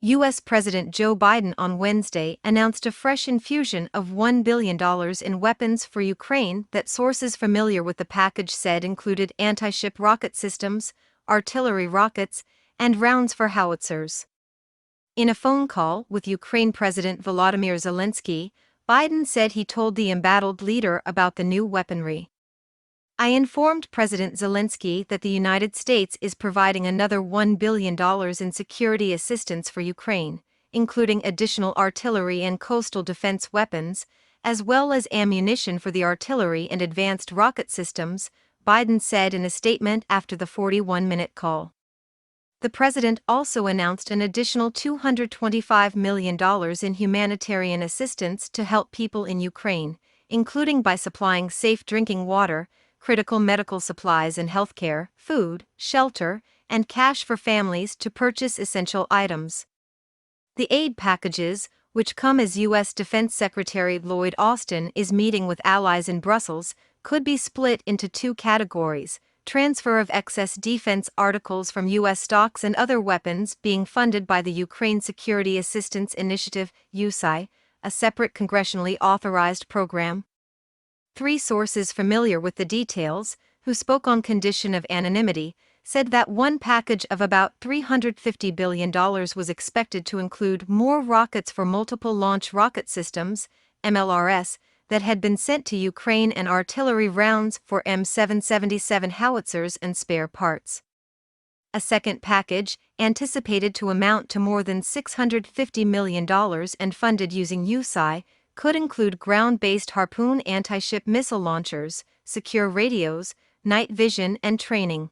U.S. President Joe Biden on Wednesday announced a fresh infusion of $1 billion in weapons for Ukraine that sources familiar with the package said included anti-ship rocket systems, artillery rockets, and rounds for howitzers. In a phone call with Ukraine President Volodymyr Zelensky, Biden said he told the embattled leader about the new weaponry. "I informed President Zelensky that the United States is providing another $1 billion in security assistance for Ukraine, including additional artillery and coastal defense weapons, as well as ammunition for the artillery and advanced rocket systems," Biden said in a statement after the 41-minute call. The president also announced an additional $225 million in humanitarian assistance to help people in Ukraine, including by supplying safe drinking water, critical medical supplies and healthcare, food, shelter, and cash for families to purchase essential items. The aid packages, which come as U.S. Defense Secretary Lloyd Austin is meeting with allies in Brussels, could be split into two categories: transfer of excess defense articles from U.S. stocks and other weapons being funded by the Ukraine Security Assistance Initiative, USAI, a separate congressionally authorized program. Three sources familiar with the details, who spoke on condition of anonymity, said that one package of about $350 billion was expected to include more rockets for multiple launch rocket systems, MLRS, that had been sent to Ukraine and artillery rounds for M777 howitzers and spare parts. A second package, anticipated to amount to more than $650 million and funded using USAI, could include ground-based Harpoon anti-ship missile launchers, secure radios, night vision and training.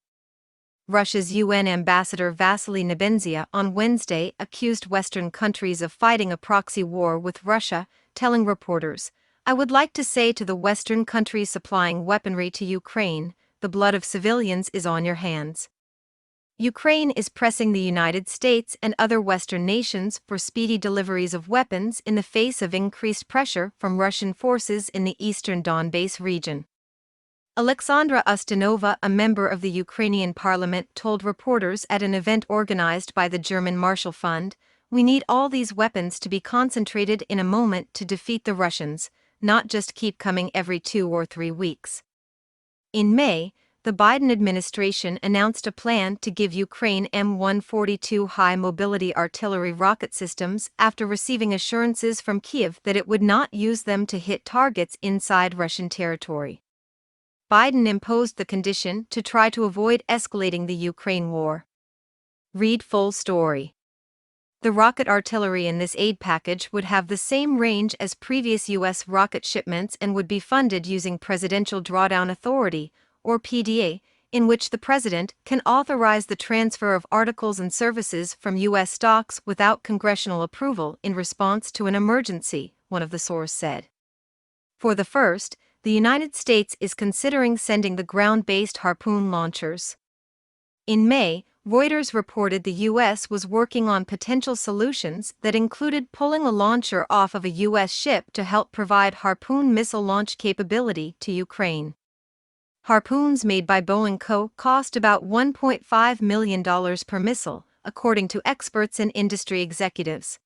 Russia's UN ambassador Vasily Nebenzia on Wednesday accused Western countries of fighting a proxy war with Russia, telling reporters, "I would like to say to the Western countries supplying weaponry to Ukraine, the blood of civilians is on your hands." Ukraine is pressing the United States and other Western nations for speedy deliveries of weapons in the face of increased pressure from Russian forces in the eastern Donbass region. Alexandra Ustinova, a member of the Ukrainian parliament, told reporters at an event organized by the German Marshall Fund, "We need all these weapons to be concentrated in a moment to defeat the Russians, not just keep coming every 2 or 3 weeks." In May, the Biden administration announced a plan to give Ukraine M142 high-mobility artillery rocket systems after receiving assurances from Kyiv that it would not use them to hit targets inside Russian territory. Biden imposed the condition to try to avoid escalating the Ukraine war. Read full story. The rocket artillery in this aid package would have the same range as previous U.S. rocket shipments and would be funded using Presidential Drawdown Authority, or PDA, in which the president can authorize the transfer of articles and services from U.S. stocks without congressional approval in response to an emergency, one of the sources said. For the first, the United States is considering sending the ground-based Harpoon launchers. In May, Reuters reported the U.S. was working on potential solutions that included pulling a launcher off of a U.S. ship to help provide Harpoon missile launch capability to Ukraine. Harpoons made by Boeing Co. cost about $1.5 million per missile, according to experts and industry executives.